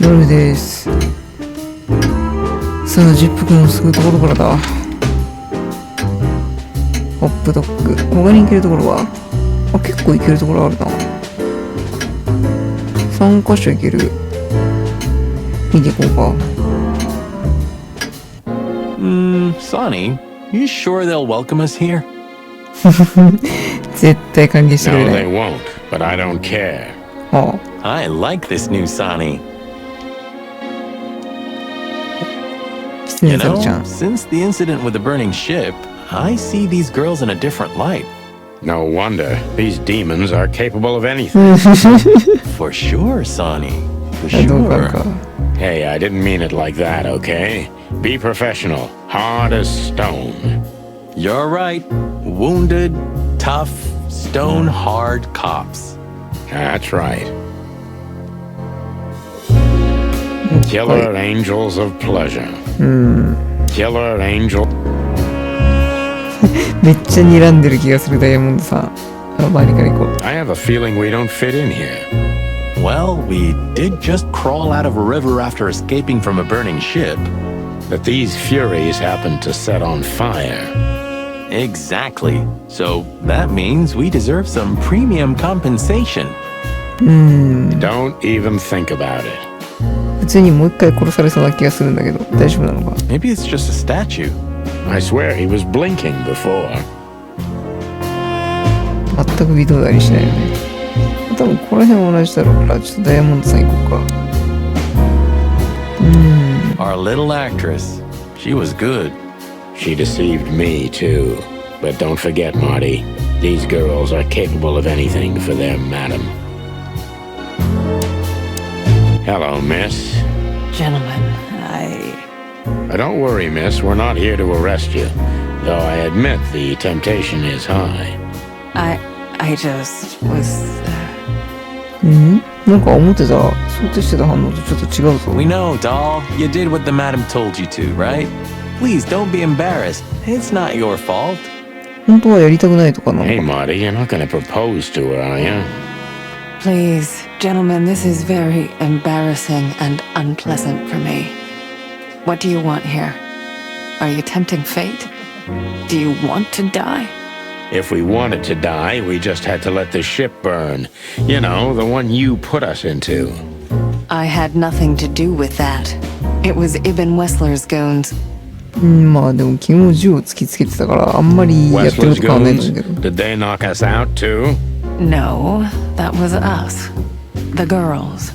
夜です。さあ、10分もすぐところからだ。ホップドッグ。他に行けるところは結構行けるところあるな。3カ所行ける。見ていこうか。Sonny, you sure they'll welcome us here? 絶対歓迎してくれ No, ない。 they won't, but I don't care. は I like this new Sonny. キツ You ネザル know, ちゃん。 since the incident with the burning ship, I see these girls in a different light. No wonder. These demons are capable of anything. For sure, Sonny. For どうかある sure. か。 Hey, I didn't mean it like that, okay? Be professional. Hard as stone. You're right. Wounded, tough, stone-hard cops. That's right. Killer angels of pleasure. Killer angel. めっちゃ睨んでる気がする、ダイヤモンドさん。周りから行こう。 I have a feeling we don't fit in here. Well, we did just crawl out of a river after escaping from a burning ship. But these furies happened to set on fire. Exactly. So that means we deserve some premium compensation. Don't even think about it. 普通にもう一回殺されそうな気がするんだけど、大丈夫なのか。 Maybe it's just a statue. I swear he was blinking before. 全く微動だにしないよね。多分この辺は同じだろうから、ちょっとダイヤモンドさん行こうか。Our little actress. She was good. She deceived me, too. But don't forget, Marty, these girls are capable of anything for their madam. Hello, miss. Gentlemen, Don't worry, miss. We're not here to arrest you. Though I admit the temptation is high. I just was. なんか思ってた、想定してた反応とちょっと違うぞ。 We know, doll. You did what the madam told you to, right? Please don't be embarrassed. It's not your fault. 本当はやりたくないとかなの Hey, か。 Marty, you're not going to propose to her, are you? Please, gentlemen, this is very embarrassing and unpleasant for me. What do you want here? Are you tempting fate? Do you want to die? If we wanted to die, we just had to let the ship burn. You know, the one you put us into. I had nothing to do with that. It was Ibn Wessler's goons. まあでも君も銃を突きつけてたからあんまりやってる Wessler's こと変わんないんだ goons, けど。 did they knock us out, too? No, that was us. The girls.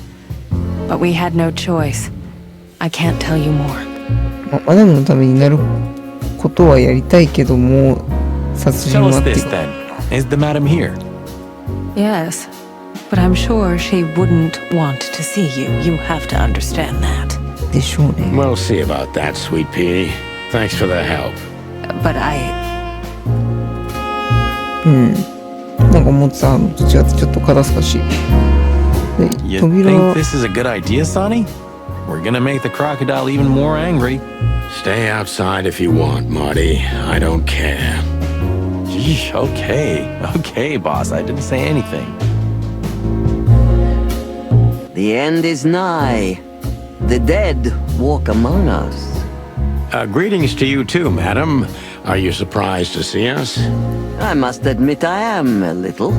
But we had no choice. I can't tell you more. マダムのためになることはやりたいけども、殺人 Tell は us っていう this か。 then. Is the madam here? Yes, but I'm sure she wouldn't want to see you. You have to understand that. でしょうね。 We'll see about that, sweet pea. Thanks for the help. But なんか思ってたのと違ってちょっと肩透かしい。で、 You 扉 think this is a good idea, Sonny? We're gonna make the crocodile even more angry. Stay outside if you want, Marty. I don't care. Yeesh, okay. Okay, boss. I didn't say anything. The end is nigh. The dead walk among us. Greetings to you, too, madam. Are you surprised to see us? I must admit I am a little.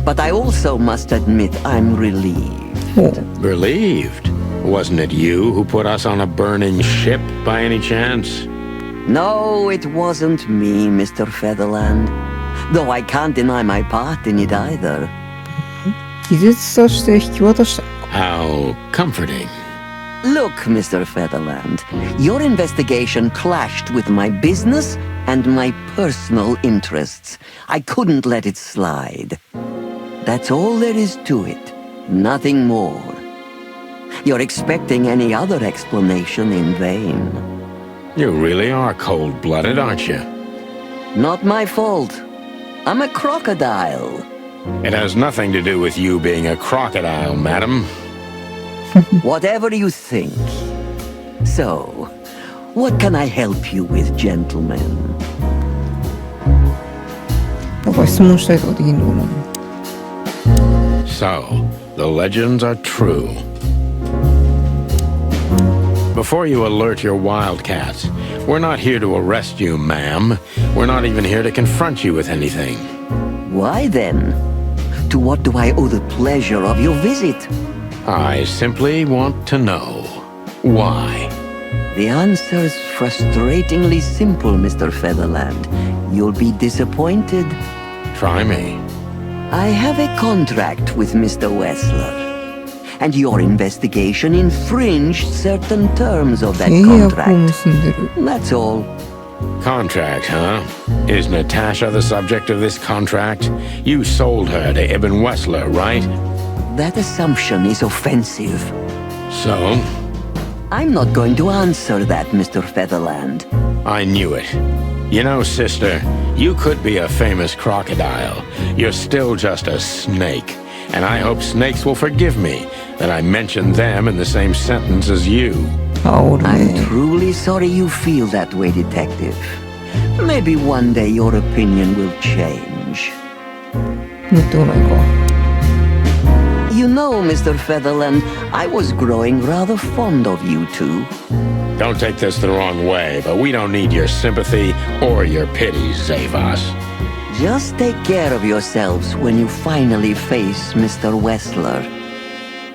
But I also must admit I'm relieved. ほう。 Relieved. Wasn't it you who put us on a burning ship, by any chance? No, it wasn't me, Mr. Featherland. Though I can't deny my part in it either. 気絶させて引き渡した。 How comforting. Look, Mr. Featherland, your investigation clashed with my business and my personal interests. I couldn't let it slide. That's all there is to it. Nothing more. You're expecting any other explanation in vain. You really are cold-blooded, aren't you? Not my fault. I'm a crocodile. It has nothing to do with you being a crocodile, madam. Whatever you think. So, what can I help you with, gentlemen? なんか質問したりとかできるのかな。 So, the legends are true. before you alert your wildcats, we're not here to arrest you, ma'am. We're not even here to confront you with anything. Why then? To what do I owe the pleasure of your visit? I simply want to know why. The answer's frustratingly simple, Mr. Featherland. You'll be disappointed. Try me. I have a contract with Mr. Wessler, and your investigation infringed certain terms of that 契約を contract. 結んでる。 That's all. Contract, huh? Is Natasha the subject of this contract? You sold her to Ibn Wessler, right? That assumption is offensive. So? I'm not going to answer that, Mr. Featherland. I knew it. You know, sister, you could be a famous crocodile. You're still just a snake. And I hope snakes will forgive me that I mentioned them in the same sentence as you. 煽る I'm ね。 truly sorry you feel that way, Detective. Maybe one day your opinion will change. 乗ってこないか。 You know, Mr. Featherland, I was growing rather fond of you two. Don't take this the wrong way, but we don't need your sympathy or your pity, Zavas. Just take care of yourselves when you finally face Mr. Wessler.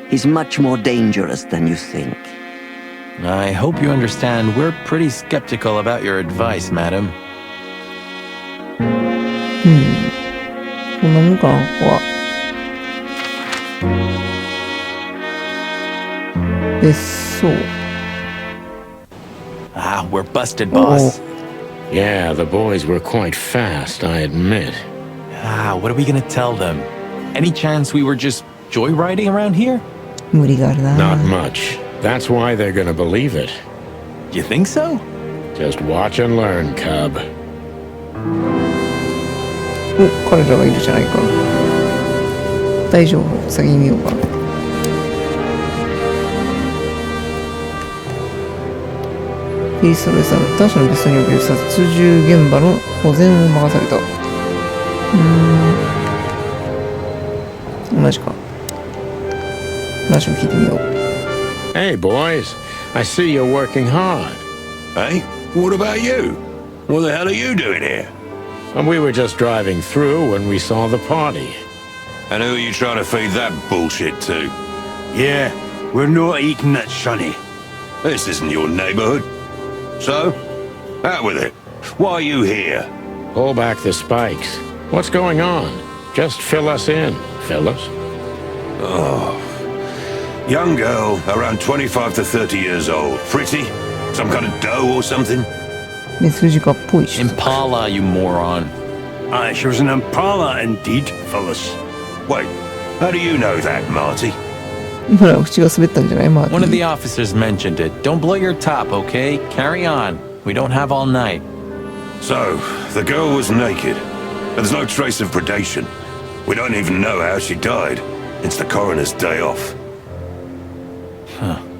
He's much more dangerous than you think. I hope you understand we're pretty skeptical about your advice, madam. こんなもんかな、ここは。別荘。 Ah, we're busted, boss. Yeah, the boys were quite fast, I admit. Ah, what are we gonna tell them? Any chance we were just joyriding around here? 無理があるな。 Not much. That's why they're gonna believe it. You think so? Just watch and learn, cub. お、彼らがいるじゃないか。大丈夫。先に見ようか。キリストレさん、他社の別荘における殺獣現場の保全を任された。同じか。話を聞いてみよう。Hey, boys. I see you're working hard. Hey, what about you? What the hell are you doing here? And we were just driving through when we saw the party. And who are you trying to feed that bullshit to? Yeah, we're not eating that shunny. This isn't your neighborhood. So, out with it. Why are you here? Pull back the spikes. What's going on? Just fill us in, fellas. Young girl, around 25 to 30 years old. Pretty? Some kind of dough or something? メスジカっぽいし。 Impala, you moron. Aye, she was an impala indeed, fellas. Wait, how do you know that, Marty? 今のは口が滑ったんじゃないマーティ One of ン the officers mentioned it. Don't blow your top, okay? Carry on. We don't have all night. So, the girl was naked. But there's no trace of predation. We don't even know how she died. It's the coroner's day off.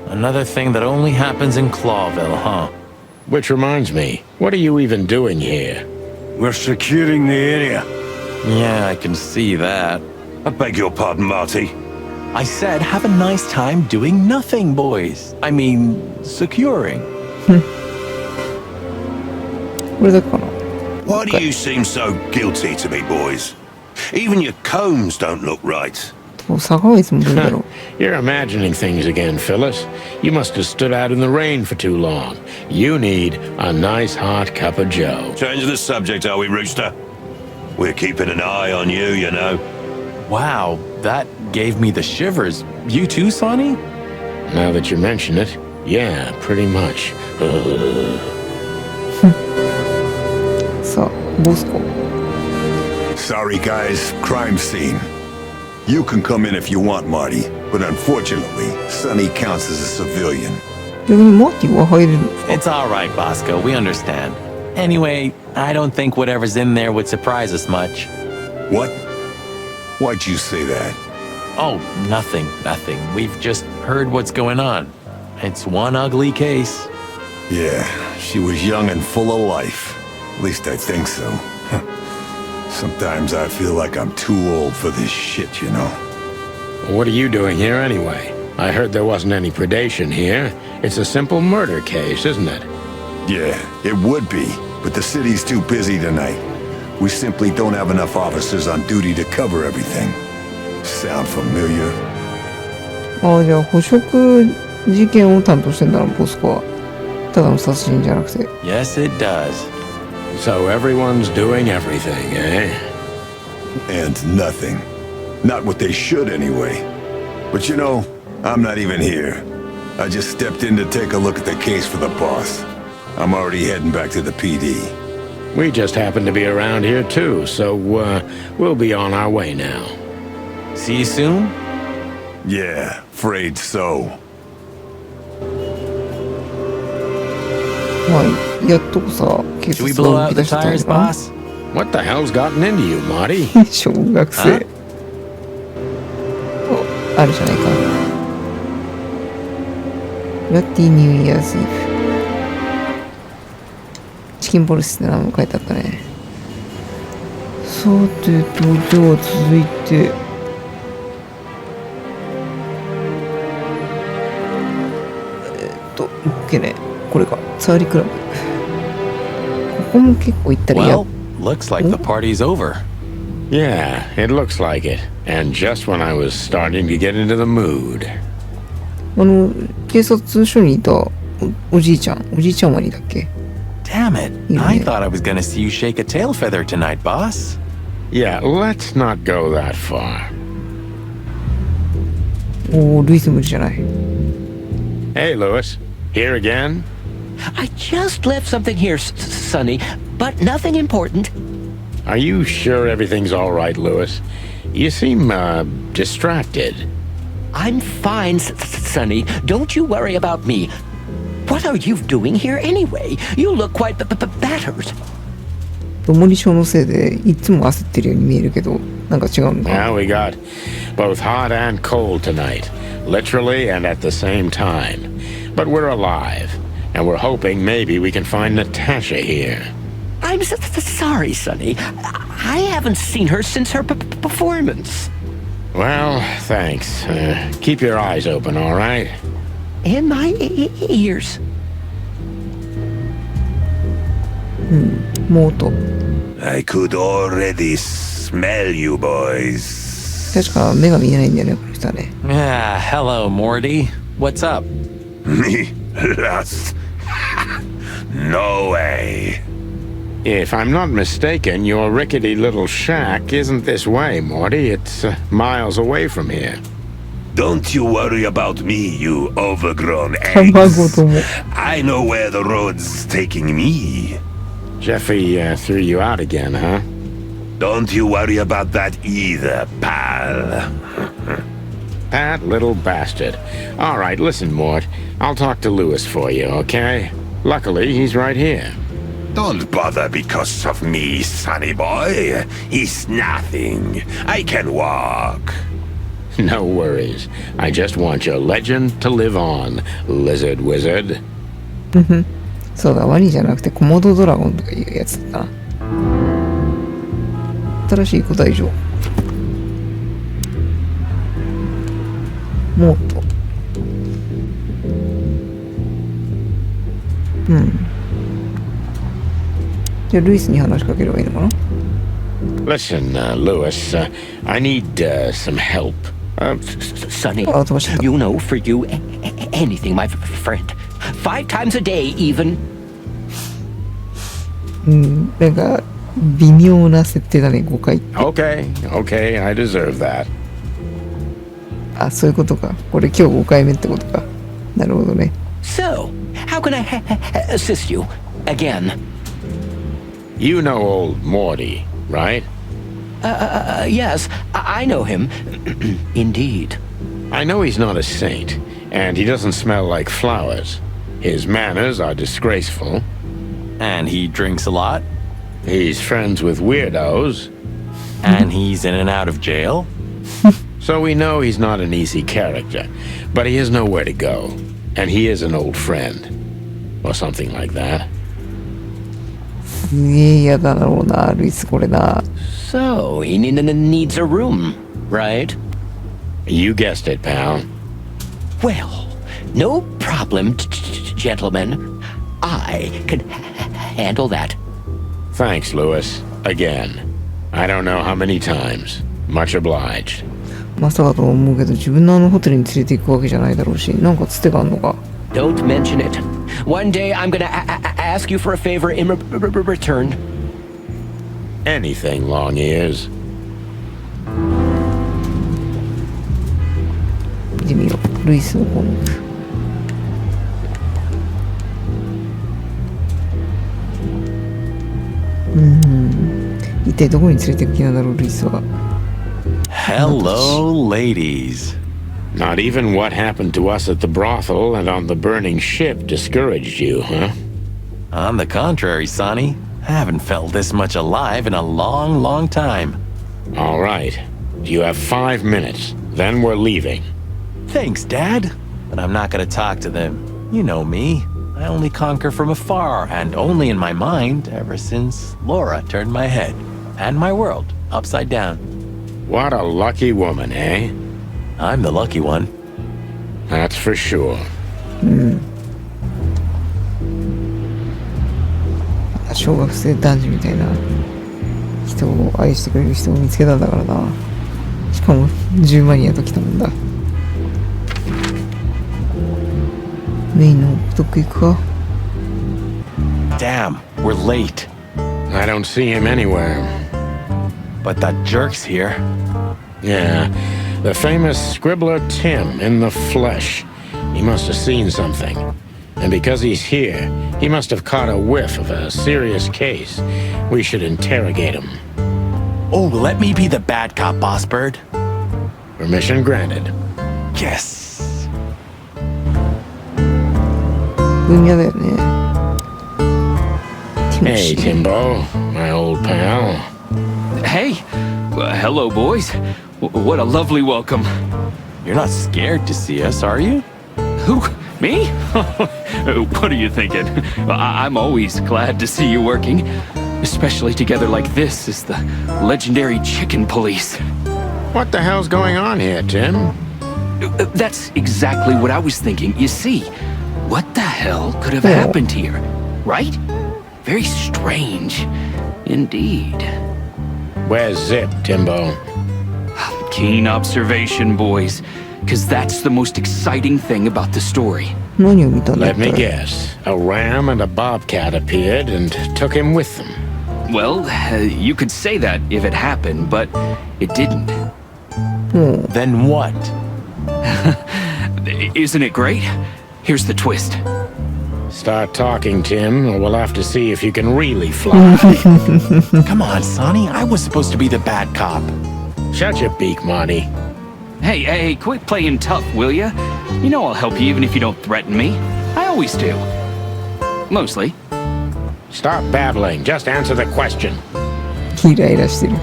Another thing that only happens in Clawville, huh? Which reminds me, what are you even doing here? We're securing the area. Yeah, I can see that. I beg your pardon, Marty. I said have a nice time doing nothing, boys. I mean, securing. これだけかな。 Why do you seem so guilty to me, boys? Even your combs don't look right. 坂はいつもどうだろう。 You're imagining things again, Phyllis. You must have stood out in the rain for too long. You need a nice hot cup of joe. Change the subject, are we, Rooster? We're keeping an eye on you, you know. Wow, that gave me the shivers. You too, Sonny? Now that you mention it, yeah, pretty much. さあ、ボスコ。 Sorry, guys. Crime scene. You can come in if you want, Marty, but unfortunately, Sonny counts as a civilian. 逆にマーティは入れるのか。 It's all right, Bosco. We understand. Anyway, I don't think whatever's in there would surprise us much. What? Why'd you say that? Oh, nothing. We've just heard what's going on. It's one ugly case. Yeah, she was young and full of life. At least I think so. Sometimes I feel like I'm too old for this shit, you know? What are you doing here anyway? I heard there wasn't any predation here. It's a simple murder case, isn't it? Yeah, it would be, but the city's too busy tonight. We simply don't have enough officers on duty to cover everything. Sound familiar? ああ、じゃあ捕食事件を担当してんだな、ボスコは。ただの殺人じゃなくて。Yes, it does. So everyone's doing everything, eh? And nothing. Not what they should anyway. But you know, I'm not even here. I just stepped in to take a look at the case for the boss. I'm already heading back to the PD. We just happen to be around here too, so we'll be on our way now. See you soon? Yeah, afraid so. まあ、やっとこさ、警 Should we 察 blow が動 out き the 出してたん tires, だな。boss? What the hell's gotten into you, Marty? 小学生。あお、あるじゃないか。ラッティニューイヤーズイブ。チキンポリスって名前も書いてあったね。さてと、では続いて。OK ね。これか。サーリクラブ。ここも結構行ったらや Well, looks like the party's over. Yeah, it looks like it. And just when I was starting to get into the mood. 警察署にいたおじいちゃんはにだっけ Damn it. I thought I was gonna see you shake a tail feather tonight, boss. Yeah, let's not go that far. おー、ルイス無理じゃない。Hey, Lewis. Here again? I just left something here, Sonny, but nothing important. Are you sure everything's all right, Lewis? You seem, distracted. I'm fine, Sonny. Don't you worry about me. What are you doing here anyway? You look quite battered. モリショのせいでいつも焦ってるように見えるけど、なんか違うのか。 Now we got both hot and cold tonight, literally and at the same time. But we're alive, and we're hoping maybe we can find Natasha here. I'm sorry, Sonny. I haven't seen her since her performance. Well, thanks. Keep your eyes open, all right? And my ears. モート。 I could already smell you boys. 確か目が見えないんだよね、この人はね。Ah, hello, Morty. What's up? Me? Lost? No way. If I'm not mistaken, your rickety little shack isn't this way, Morty. It's miles away from here. Don't you worry about me, you overgrown 卵 eggs. とも。 I know where the road's taking me. Jeffy threw you out again, huh? Don't you worry about that either, pal. That little bastard. All right, listen, Mort. I'll talk to Lewis for you, okay? Luckily, he's right here. Don't bother because of me, sonny boy. It's nothing. I can walk. No worries. I just want your legend to live on, lizard wizard. そうだ、ワニじゃなくてコモドドラゴンとかいうやつだな。新しい古代城。モート。じゃあルイスに話しかければいいのかな Listen, Lewis, I need some help. Sonny, あ、飛ばしちゃった。 you know, for you, anything, my friend. 5 times a day, even. なんか微妙な設定だね、5回。 Okay, I deserve that. あ、そういうことか。これ今日5回目ってことか。なるほどね。 So, how can I assist you? Again? You know old Morty, right? Yes, I know him. Indeed. I know he's not a saint, and he doesn't smell like flowers. His manners are disgraceful. And he drinks a lot? He's friends with weirdos. And he's in and out of jail? So we know he's not an easy character, but he has nowhere to go. And he is an old friend. Or something like that. すげえ嫌だろうな、ルイスこれな。 So, he needs a room, right? You guessed it, pal. Well, No problem, gentlemen. I can handle that. Thanks, Lewis. Again. I don't know how many times. Much obliged. まさかと思うけど、自分のホテルに連れて行くわけじゃないだろうし、なんかつてがあんのか。Don't mention it. One day I'm gonna ask you for a favor in return. Anything, long ears. 見てみよう。ルイスの項目。一体どこに連れて行く気なんだろう、ルイスは。Hello, ladies. Not even what happened to us at the brothel and on the burning ship discouraged you, huh? On the contrary, Sonny, I haven't felt this much alive in a long, long time. All right. You have 5 minutes. Then we're leaving. Thanks, Dad. But I'm not gonna talk to them. You know me. I only conquer from afar, and only in my mind, ever since Laura turned my head and my world upside down. What a lucky woman, eh? I'm the lucky one. That's for sure. 小学生男児みたいな人を愛してくれる人を見つけたんだからな。しかも10万円ときたもんだ。メインのどっか行くか。 Damn, we're late. I don't see him anywhere. But that jerk's here. Yeah, the famous scribbler Tim in the flesh. He must have seen something. And because he's here, he must have caught a whiff of a serious case. We should interrogate him. Oh, let me be the bad cop, Boss Bird. Permission granted. Yes. 分野だよね。Hey, Timbo, my old pal. Hey! Hello, boys. What a lovely welcome. You're not scared to see us, are you? Who? Me? What are you thinking? I'm always glad to see you working. Especially together like this as the legendary chicken police. What the hell's going on here, Tim? That's exactly what I was thinking. You see, what the hell could have happened here? Right? Very strange. Indeed. Where's Zip, Timbo? Keen observation, boys. Because that's the most exciting thing about the story. 何を見たんだっ Let た me guess. A ram and a bobcat appeared and took him with them. Well, you could say that if it happened, but it didn't. Then what? Isn't it great? Here's the twist. Start talking, Tim, or we'll have to see if you can really fly. Come on, Sonny. I was supposed to be the bad cop. Shut your beak, Marty. Hey, quit playing tough, will ya? You know I'll help you even if you don't threaten me. I always do. Mostly. Stop babbling. Just answer the question. イライラしてる。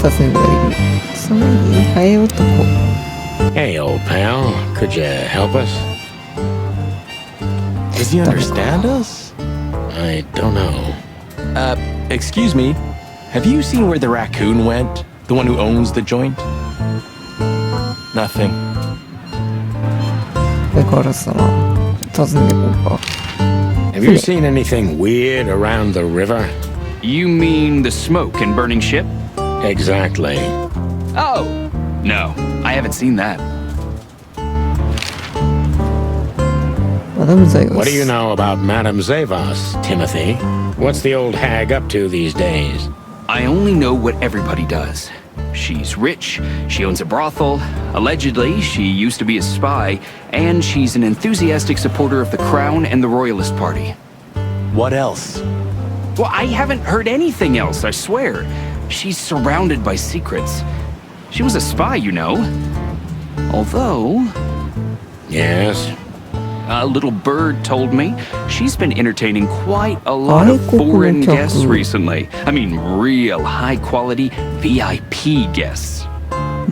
尋ねただけ。その家ハエ男。Hey, old pal. Could you help us? Does he understand us? I don't know. Excuse me. Have you seen where the raccoon went? The one who owns the joint? Nothing. 相変わらずだな。尋ねてこうか。Have you seen anything weird around the river? You mean the smoke and burning ship? Exactly. Oh, no. I haven't seen that. マダムザイガス。 What do you know about Madame Zavos, Timothy? What's the old hag up to these days? I only know what everybody does. She's rich, she owns a brothel, allegedly she used to be a spy, and she's an enthusiastic supporter of the Crown and the Royalist Party. What else? Well, I haven't heard anything else, I swear. She's surrounded by secrets. She was a spy, you know. Although... Yes? A little bird told me she's been entertaining quite a lot of foreign guests recently. I mean, real high-quality VIP guests.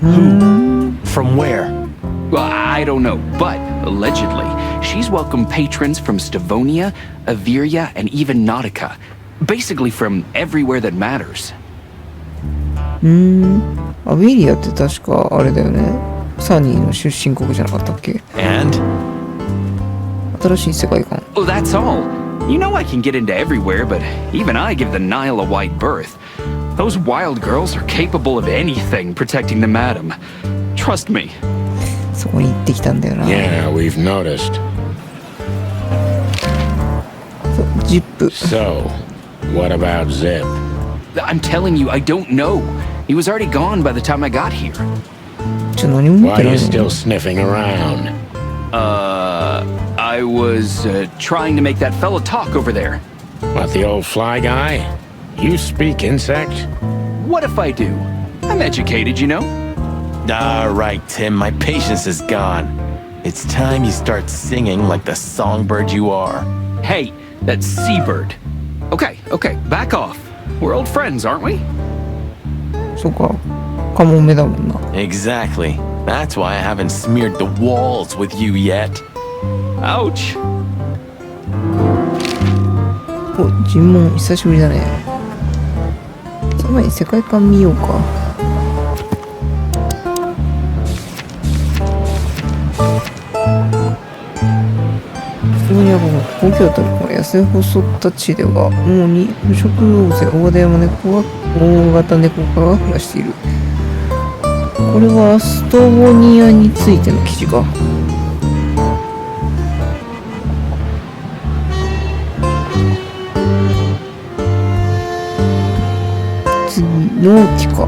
From where? Well, I don't know, but allegedly, she's welcomed patrons from Stavonia, Averia, and even Nautica. Basically from everywhere that matters. アビリアって確かあれだよね。サニーの出身国じゃなかったっけ？ And? 新しい世界観。 Oh, that's all. You know I can get into everywhere, but even I give the Nile a wide berth. Those wild girls are capable of anything protecting the madam. Trust me. そこに行ってきたんだよな。Yeah, we've noticed. そう、ジップ。 So, what about Zip? I'm telling you, I don't know. He was already gone by the time I got here. 何も持っ Why て are ない you の still sniffing around? I was trying to make that fella talk over there. What, the old fly guy? You speak insect? What if I do? I'm educated, you know? All right, Tim, my patience is gone. It's time you start singing like the songbird you are. Hey, that's Seabird. Okay, back off. We're old friends, aren't we? そうか。カモメだもんな。 Exactly. That's why I haven't smeared the walls with you yet. Ouch. お、尋問久しぶりだね。その前に世界観見ようか。ここには高級との痩せ細った地では主に捕食動物や大型猫科が暮らしている。これはストボニアについての記事か。次、ノーティカ。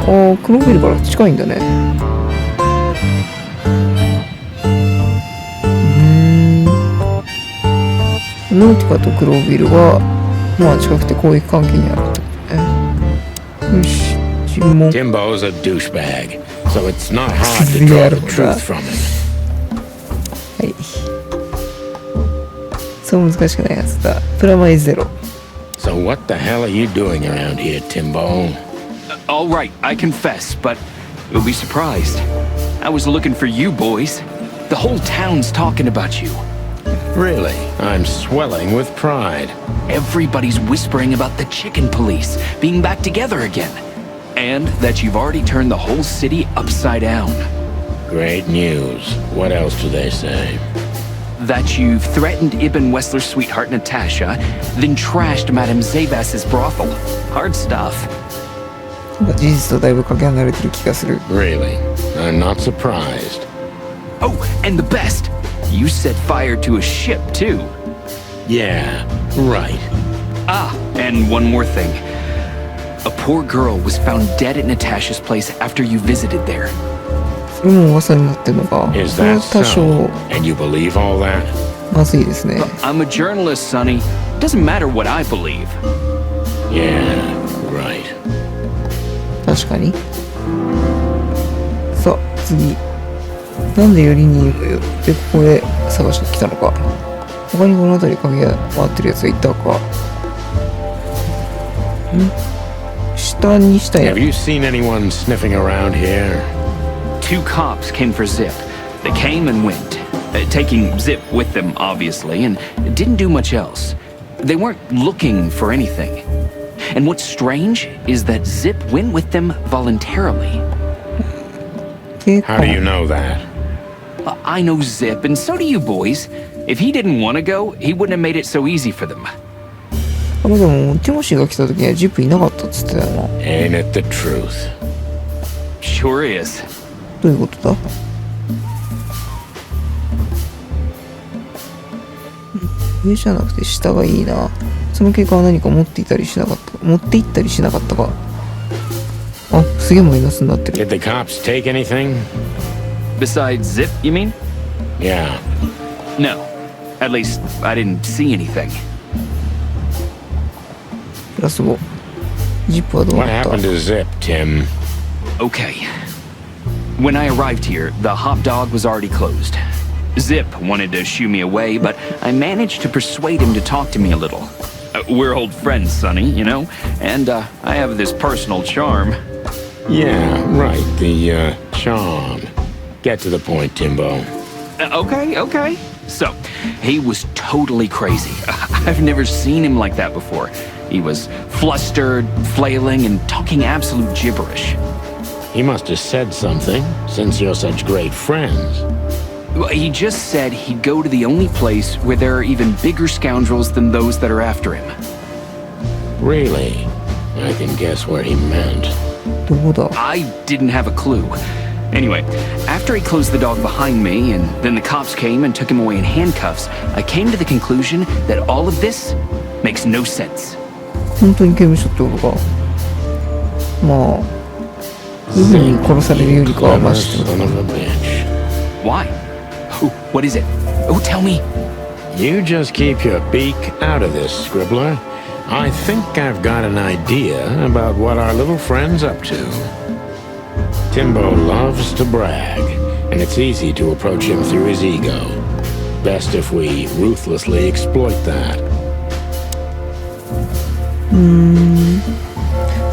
ああ、クロビルから近いんだね。ノーティカとクロービルはまあ近くて交易関係にあるってことね。よし、尋問。 Timbo's a douchebag, so it's not hard to draw the truth from him. はい。そう難しくないやつだ。プラマイゼロ。 So what the hell are you doing around here, Timbo? All right, I confess, but you'll be surprised. I was looking for you boys. The whole town's talking about you. Really? I'm swelling with pride. Everybody's whispering about the chicken police being back together again. And that you've already turned the whole city upside down. Great news. What else do they say? That you've threatened Ibn Wessler's sweetheart Natasha, then trashed Madame Zabas's brothel. Hard stuff. 事実とだいぶかけ離れてる気がする。 Really? I'm not surprised. Oh, and the best! You set fire to a ship, too. Yeah, right. Ah, and one more thing. A poor girl was found dead at Natasha's place after you visited there. それも噂になってるのか。 Is それは that 多少 so? And you believe all that? まずいですね。 I'm a journalist, Sonny. Doesn't matter what I believe. Yeah, right. 確かに。さあ、次。なんでよりにもよってここへ探してきたのか。他にこの辺り影が回ってるやつがいたか。下にしたいな。 Have you seen anyone sniffing around here? 2 cops came for Zip. They came and went, taking Zip with them, obviously, and didn't do much else. They weren't looking for anything. And what's strange is that Zip went with them voluntarily. How do you know that? I know Zip, and so do you boys. If he didn't want to go, he wouldn't have made it so easy for them. でもティモシーが来た時にはジップいなかったっつってたよな。 Ain't it the truth? Sure is. どういうことだ？上じゃなくて下がいいな。その結果は何か持っていったりしなかったか。持っていったりしなかったか。あ、すげえマイナスになってる。 Did the cops take anything? Besides Zip, you mean? Yeah. No. At least, I didn't see anything. プラス5。ジップはどう What なった？ happened to Zip, Tim? Okay. When I arrived here, the hot dog was already closed. Zip wanted to shoo me away, but I managed to persuade him to talk to me a little. We're old friends, Sonny, you know? And, I have this personal charm. Yeah, right. The, charm. Get to the point, Timbo. Okay. So, he was totally crazy. I've never seen him like that before. He was flustered, flailing, and talking absolute gibberish. He must have said something, since you're such great friends. Well, he just said he'd go to the only place where there are even bigger scoundrels than those that are after him. Really? I can guess where he meant. どこだ I didn't have a clue. Anyway, after he closed the dog behind me, and then the cops came and took him away in handcuffs, I came to the conclusion that all of this makes no sense. 本当に刑務所ってことか。まあ、海に殺されるよりかはマシってこと Son か of a bitch. Why? Oh, what is it? Oh, tell me. You just keep your beak out of this, Scribbler. I think I've got an idea about what our little friend's up to. Timbo loves to brag, and it's easy to approach him through his ego. Best if we ruthlessly exploit that.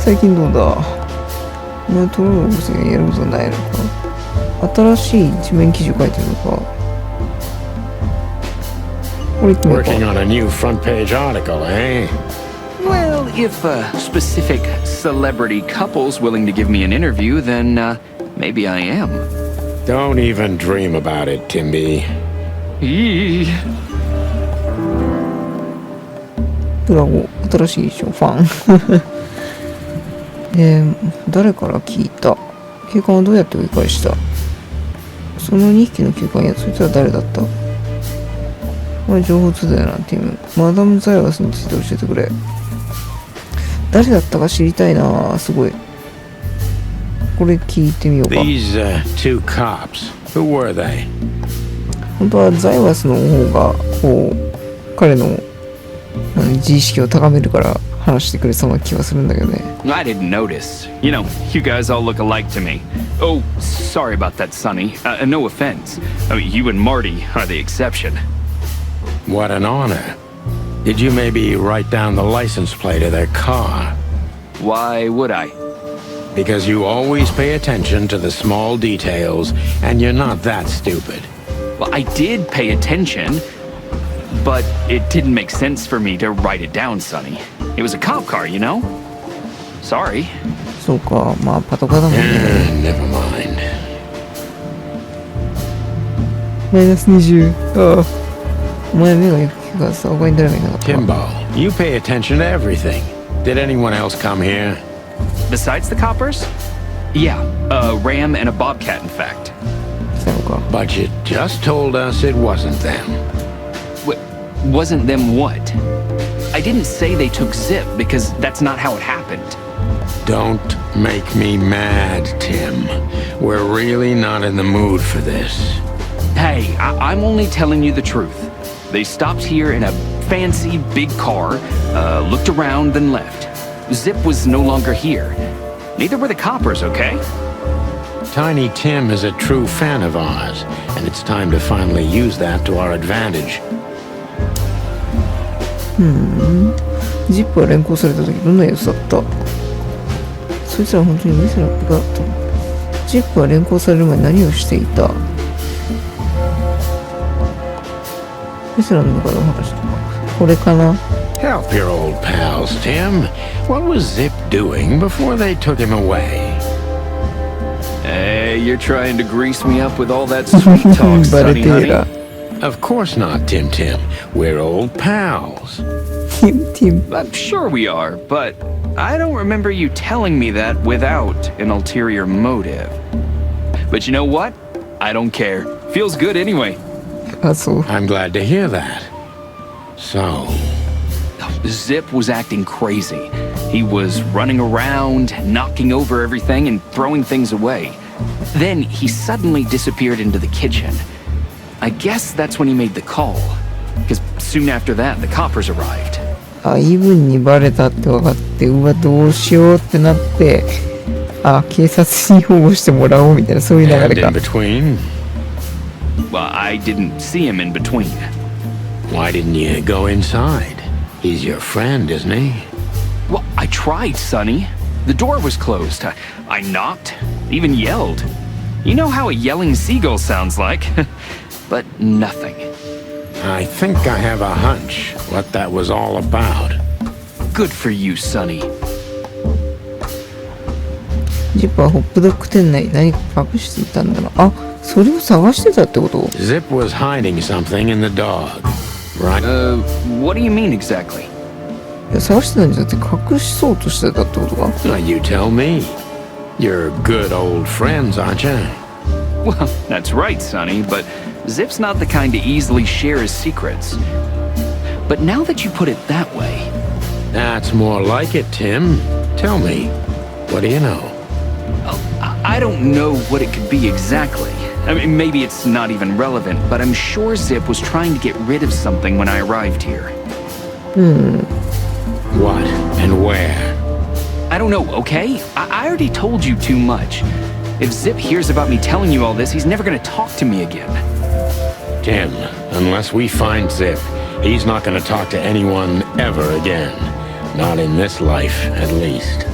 最近どうだお前トロールボスがやることないのか新しい一面記事を書いてるのかこれ言ってみようか Working on a new front page article, eh? Well, if specific celebrity couple's willing to give me an interview, then maybe I am. Don't even dream about it, Timby. ブラゴ新しいでしょファン誰から聞いた警官はどうやって追い返したその2匹の警官やそいつは誰だったこれ情報通だよなティムマダム・ザイワスについて教えてくれ誰だったか知りたいなすごいこれ聞いてみようか These two cops, who were they? 本当はザイワスの方がこう彼の自意識を高めるから話してくれそうな気はするんだけどね I didn't notice. You know, you guys all look alike to me. Oh, sorry about that, Sonny. No offense. I mean, you and Marty are the exception. What an honor. Did you maybe write down the license plate of their car? Why would I? Because you always pay attention to the small details, and you're not that stupid. Well, I did pay attention, but it didn't make sense for me to write it down, Sonny. It was a cop car, you know? Sorry. そうかまあパトカーだもんね Never mind. マイナス20ああお前目がよく聞くからさ他に誰がいなかった Timbo, you pay attention to everything. Did anyone else come here? Besides the coppers? Yeah, a ram and a bobcat, in fact. 来たのか But you just told us it wasn't them. Wasn't them what? I didn't say they took Zip because that's not how it happened. Don't make me mad, Tim. We're really not in the mood for this. Hey, I'm only telling you the truth. They stopped here in a fancy big car, looked around, then left. Zip was no longer here. Neither were the coppers, okay? Tiny Tim is a true fan of ours, and it's time to finally use that to our advantage. ジップは連行された時どんな様子だったそいつら本当に店の部下だったのジップは連行される前に何をしていた店の部下の話これかな Help your old pals, Tim. What was Zip doing before they took him away? Hey, you're trying to grease me up with all that sweet talk, Sonny, honey. Of course not, Tim Tim. We're old pals. Tim I'm sure we are, but I don't remember you telling me that without an ulterior motive. But you know what? I don't care. Feels good anyway. あそう I'm glad to hear that. So, Zip was acting crazy. He was running around, knocking over everything and throwing things away. Then he suddenly disappeared into the kitchen. I guess that's when he made the call. Because soon after that, the coppers arrived. あイブンにバレたって分かってうわどうしようってなってあ警察に保護してもらおうみたいなそういう流 and れか in between, Well, I didn't see him in between. why didn't you go inside? He's your friend, isn't he? Well, I tried, Sonny. The door was closed. I knocked, even yelled. You know how a yelling seagull sounds like. But nothing. I think I have a hunch what that was all about. Good for you, Sonny. ジップはホップドッグ店内に何か隠していたんだな。あ、それを探してたってこと？ Zip was hiding something in the dog, right? What do you mean exactly? いや、探してたんじゃなくて隠しそうとしてたってことか？ Now you tell me. You're good old friends, aren't you? Well, that's right, Sonny, but Zip's not the kind to easily share his secrets. But now that you put it that way... That's more like it, Tim. Tell me, what do you know? I don't know what it could be exactly. I mean, maybe it's not even relevant, but I'm sure Zip was trying to get rid of something when I arrived here. What and where? I don't know, okay? I already told you too much. If Zip hears about me telling you all this, he's never gonna talk to me again. Tim, unless we find Zip, he's not gonna talk to anyone ever again. Not in this life, at least.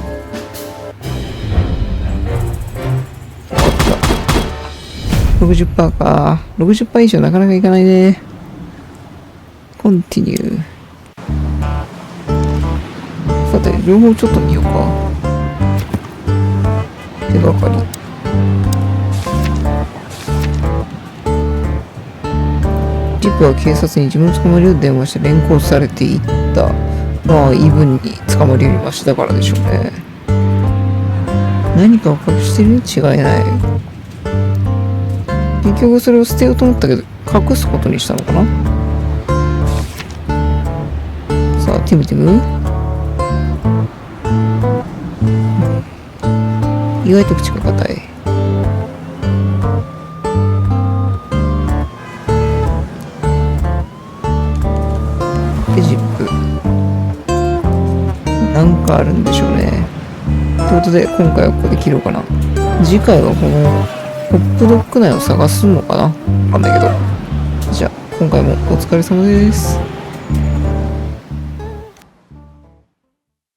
60% か。60% 以上なかなかいかないね。コンティニュー。さて、両方ちょっと見ようか。手がかり。ジップは警察に自分を捕まえるよう電話して連行されていった。まあ、イーブンに捕まるよりマシだからでしょうね。何かを隠してるに違いない。結局それを捨てようと思ったけど、隠すことにしたのかな。さあ、ティムティム。意外と口が硬い。で、ジップ。なんかあるんでしょうね。ということで、今回はここで切ろうかな。次回はこのホップドッグ内を探すのかな？わかんないけど。じゃあ、今回もお疲れ様です。